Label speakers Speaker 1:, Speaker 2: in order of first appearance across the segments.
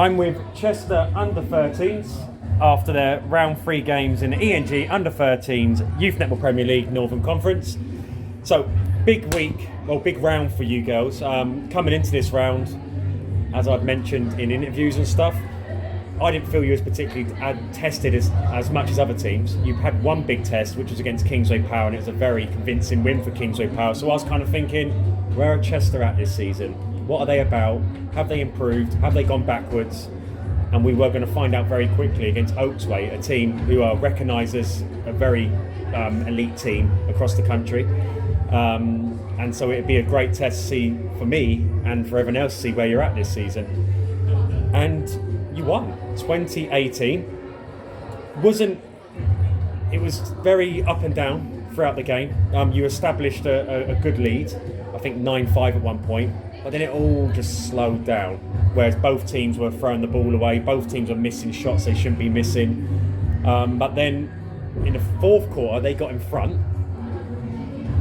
Speaker 1: I'm with Chester under-13s after their round 3 games in the ENG under-13s Youth Netball Premier League Northern Conference. So, big week, well, big round for you girls. Coming into this round, as I've mentioned in interviews and stuff, I didn't feel you was particularly tested as much as other teams. You had one big test, which was against Kingsway Power, and it was a very convincing win for Kingsway Power. So I was kind of thinking, where are Chester at this season? What are they about? Have they improved? Have they gone backwards? And we were going to find out very quickly against Oaksway, a team who are recognised as a very elite team across the country. And so it'd be a great test to see for me and for everyone else to see where you're at this season. And you won 2018. It was very up and down throughout the game. You established a good lead, I think 9-5 at one point, but then it all just slowed down. Whereas both teams were throwing the ball away, both teams were missing shots they shouldn't be missing. But then in the fourth quarter, they got in front.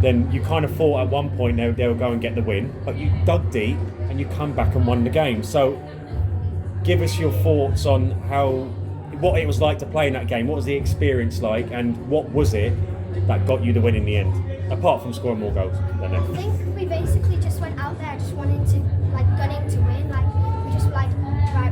Speaker 1: Then you kind of thought at one point they would go and get the win, but you dug deep and you come back and won the game. So give us your thoughts on what it was like to play in that game. What was the experience like, and what was it that got you the win in the end, apart from scoring more goals than them?
Speaker 2: I think we basically just went out there just wanting to, gunning to win. We just right,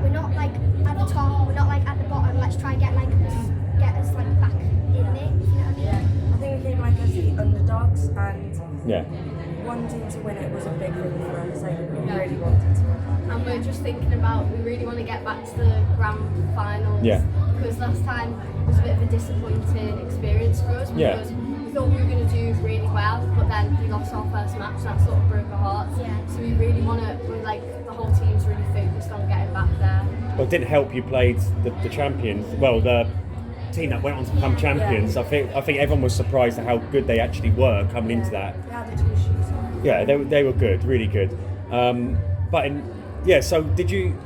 Speaker 2: we're not at the top, we're not at the bottom. Let's try and get us back in there. You know what I mean?
Speaker 3: Yeah, I think we came as the underdogs, and wanting to win it was a big thing for us. We really wanted to win.
Speaker 4: And we're just thinking about, we really want to get back to the Grand Finals.
Speaker 1: Yeah.
Speaker 4: Because last time was a bit of a disappointing experience for us. Because we thought we were going to do really well, but then we lost our first match, and that sort of broke our hearts.
Speaker 2: Yeah.
Speaker 4: So we really want to, the whole team's really focused on getting back there.
Speaker 1: Well, it didn't help you played the champions. Well, the team that went on to become champions. Yeah. I think everyone was surprised at how good they actually were coming into that.
Speaker 3: Yeah, the 2 shoes on.
Speaker 1: Yeah, they were good, really good. So did you?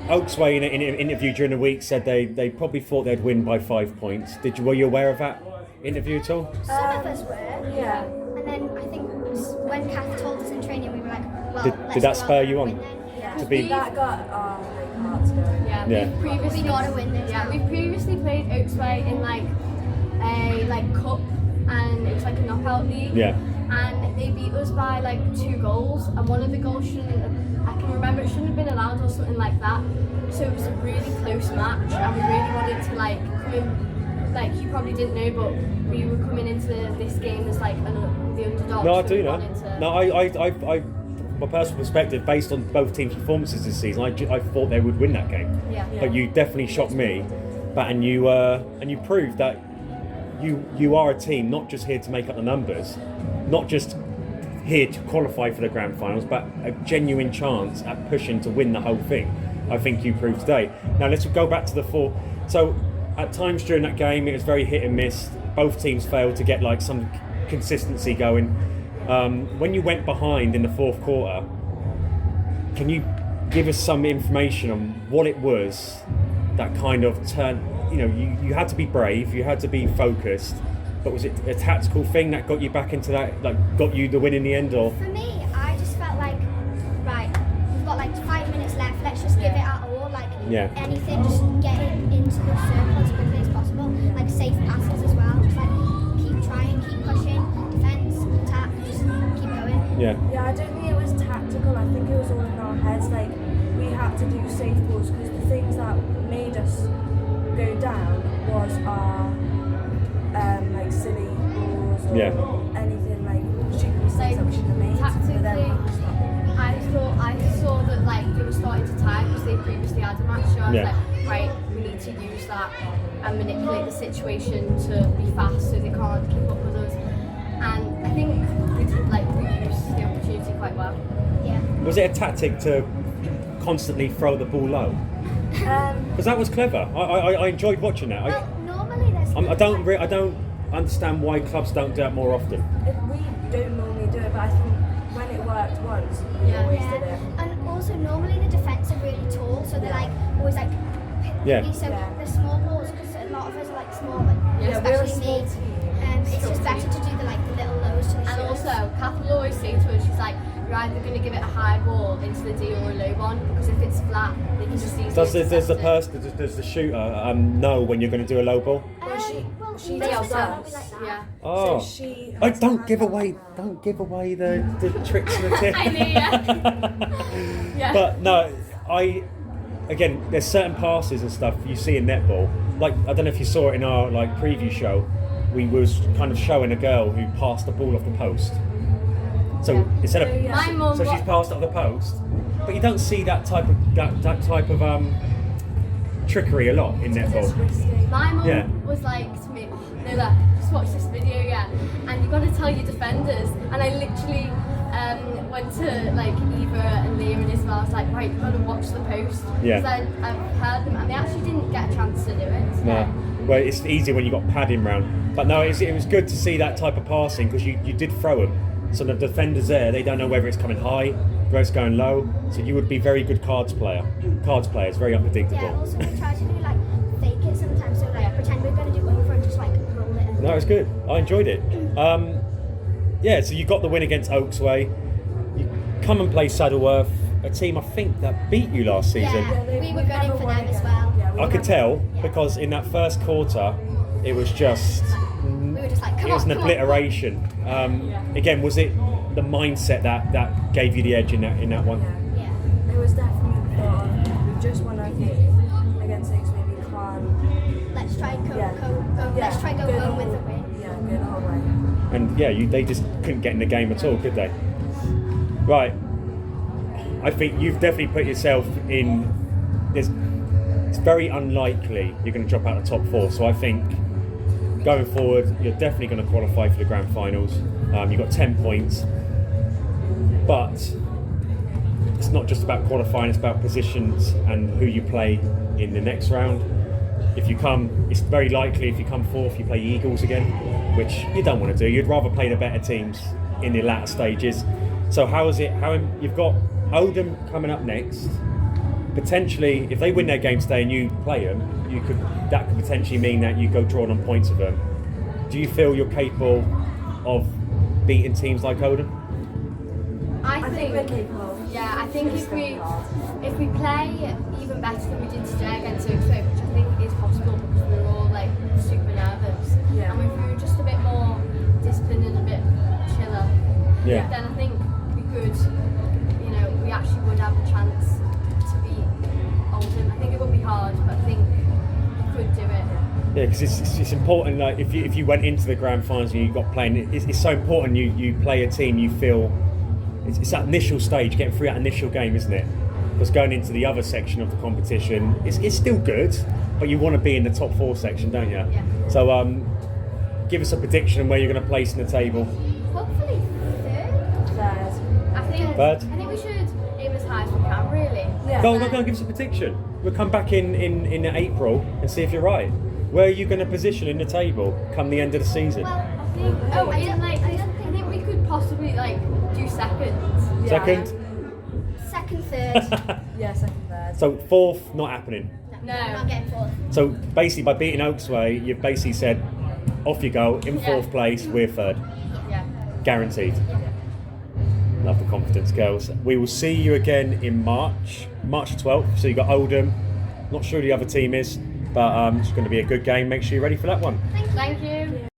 Speaker 1: Oaksway in an interview during the week said they probably thought they'd win by 5 points. Were you aware of that interview at all?
Speaker 2: Some of us were.
Speaker 3: Yeah.
Speaker 2: And then I think when Kath told us in training, we were like, well,
Speaker 1: Did that spur you on?
Speaker 3: Yeah.
Speaker 1: To be-
Speaker 3: That got our hearts going.
Speaker 4: Yeah.
Speaker 2: We got to win this.
Speaker 4: Yeah, we previously played Oaksway in a cup, and it was a knockout league.
Speaker 1: Yeah.
Speaker 4: And they beat us by 2 goals, and one of the goals I can remember it shouldn't have been allowed or something like that. So it was a really close match, and we really wanted to come in. You probably didn't know, but we were coming into this game as the underdog.
Speaker 1: No, I
Speaker 4: so
Speaker 1: do
Speaker 4: we
Speaker 1: know.
Speaker 4: wanted to-
Speaker 1: No, I my personal perspective, based on both teams' performances this season, I thought they would win that game.
Speaker 4: Yeah.
Speaker 1: But you definitely shocked me, and you proved that you are a team not just here to make up the numbers, not just here to qualify for the Grand Finals, but a genuine chance at pushing to win the whole thing. I think you proved today. Now let's go back to the 4. So at times during that game, it was very hit and miss. Both teams failed to get some consistency going. When you went behind in the fourth quarter, can you give us some information on what it was that kind of turned? You had to be brave, you had to be focused, but was it a tactical thing that got you back into that, got you the win in the end, or?
Speaker 2: For me, I just felt right, we've got 5 minutes left, let's just give it our all, anything, just get it into the circle as quickly as possible, safe passes as well, just keep trying, keep pushing, defence, attack, just keep going.
Speaker 1: Yeah,
Speaker 3: I don't think it was tactical, I think it was all in our heads, we had to do safe balls, because the things that made us go down was our silly balls or anything stupid mistakes that we shouldn't have made.
Speaker 4: Tactically, I saw that they were starting to tie because they previously had a match, so I was right, we need to use that and manipulate the situation to be fast so they can't keep up with us. And I think we used the opportunity quite well.
Speaker 2: Yeah.
Speaker 1: Was it a tactic to constantly throw the ball low? Because that was clever. I enjoyed watching that.
Speaker 2: Well, normally there's...
Speaker 1: I don't understand why clubs don't do it more often.
Speaker 3: We don't normally do it, but I think when it worked once, we always did it.
Speaker 2: And also normally the defence are really tall, so they're always so the small balls, because a lot of us are small, especially
Speaker 3: we're a
Speaker 2: me.
Speaker 3: small team.
Speaker 2: It's just better to do the little lows to the
Speaker 4: And
Speaker 2: shooters.
Speaker 4: also, Kath will always say to us, she's like, you're either going to give it a high ball into the D or a low one, because if it's flat, they can just easily
Speaker 1: Does
Speaker 4: intercept it.
Speaker 1: does the shooter know when you're going to do a low ball?
Speaker 3: She
Speaker 2: most
Speaker 3: does.
Speaker 2: of the time it'll be like that.
Speaker 4: Yeah.
Speaker 1: Oh,
Speaker 3: So she
Speaker 1: oh,
Speaker 3: has to
Speaker 1: don't
Speaker 3: have
Speaker 1: give
Speaker 3: that
Speaker 1: away
Speaker 3: back.
Speaker 1: don't give away the tricks and the tips.
Speaker 4: I knew, yeah.
Speaker 1: But no, again, there's certain passes and stuff you see in netball. Like, I don't know if you saw it in our like preview show. We was kind of showing a girl who passed the ball off the post. So
Speaker 4: Yeah.
Speaker 1: instead
Speaker 3: Oh,
Speaker 1: of
Speaker 3: yeah.
Speaker 4: My mum
Speaker 1: so she's passed it off the post, but you don't see that type of trickery a lot in
Speaker 3: It's
Speaker 1: netball.
Speaker 3: risky.
Speaker 4: My mum
Speaker 1: Yeah.
Speaker 4: was like to me, oh, Nola, just watch this video, yeah, and you've got to tell your defenders. And I literally went to like Eva and Leah and Isabel. I was like, right, you've got to watch the post.
Speaker 1: Yeah.
Speaker 4: Because I've heard them, and they actually didn't get a chance to do it.
Speaker 1: No. Well, it's easier when you got padding round. But no, it was good to see that type of passing because you did throw them. So the defenders there, they don't know whether it's coming high, whether it's going low. So you would be very good cards player. Cards player is very unpredictable.
Speaker 2: Yeah, also we try to do like fake it sometimes, so like pretend we're going to do over and just like roll it.
Speaker 1: No, it was good. I enjoyed it. Yeah, so you got the win against Oaksway. You come and play Saddleworth, a team I think that beat you last season.
Speaker 2: Yeah, we were
Speaker 3: We've
Speaker 2: gunning
Speaker 3: never
Speaker 2: for
Speaker 3: won
Speaker 2: them as
Speaker 3: again.
Speaker 2: well.
Speaker 3: Yeah, we
Speaker 1: I could
Speaker 3: never-
Speaker 1: tell because in that first quarter, it was just
Speaker 2: We were just like, come
Speaker 1: it was
Speaker 2: on,
Speaker 1: an
Speaker 2: come on.
Speaker 1: obliteration. Again, was it the mindset that gave you the edge in that one?
Speaker 3: Yeah.
Speaker 2: Yeah.
Speaker 3: It was definitely the thought of we've just won our game against Oaksway. We can't.
Speaker 2: Let's try go
Speaker 3: Yeah.
Speaker 2: go.
Speaker 3: Yeah,
Speaker 2: Let's try go
Speaker 3: the
Speaker 2: home with
Speaker 3: whole-
Speaker 2: the win.
Speaker 3: Yeah, go the whole way.
Speaker 1: And yeah, they just couldn't get in the game at all, could they? Right. I think you've definitely put yourself in. It's very unlikely you're going to drop out the top 4. So I think going forward, you're definitely going to qualify for the Grand Finals. You've got 10 points, but it's not just about qualifying; it's about positions and who you play in the next round. It's very likely if you come 4th, you play Eagles again, which you don't want to do. You'd rather play the better teams in the latter stages. So you've got Oldham coming up next. Potentially, if they win their game today and you play them, that could potentially mean that you go drawn on points with them. Do you feel you're capable of beating teams like Oldham?
Speaker 3: I think we're capable.
Speaker 4: Yeah, I think
Speaker 3: It's
Speaker 4: if
Speaker 3: gonna be
Speaker 4: we
Speaker 3: hard.
Speaker 4: play even better than we did today against Oaksway, which I think is possible because we were all like super nervous,
Speaker 3: Yeah.
Speaker 4: and if we were just a bit more disciplined and a bit chiller,
Speaker 1: Yeah.
Speaker 4: then I think we could, we actually would have a chance to beat Oldham. I think it would be hard, but I think we could do it.
Speaker 1: Yeah, because it's important. Like if you went into the Grand Finals and you got playing, it's so important. You play a team you feel. It's that initial stage, getting through that initial game, isn't it? Because going into the other section of the competition, it's still good, but you want to be in the top 4 section, don't you?
Speaker 4: Yeah.
Speaker 1: So give us a prediction on where you're going to place in the table.
Speaker 4: Hopefully third.
Speaker 3: Third.
Speaker 4: I think we should aim as high as we can, really.
Speaker 3: Yeah.
Speaker 1: Go, give us a prediction. We'll come back in April and see if you're right. Where are you going to position in the table come the end of the season?
Speaker 4: Well, I think. I think we could possibly do second.
Speaker 3: Yeah.
Speaker 1: Second?
Speaker 2: Second, third.
Speaker 3: Yeah, second, third.
Speaker 1: So 4th, not happening.
Speaker 4: No.
Speaker 2: Not getting 4th.
Speaker 1: So basically, by beating Oaksway, you've basically said, off you go, in 4th place, we're 3rd.
Speaker 4: Yeah.
Speaker 1: Guaranteed. Love the confidence, girls. We will see you again in March 12th. So you've got Oldham. Not sure who the other team is, but it's going to be a good game. Make sure you're ready for that one.
Speaker 4: Thank you.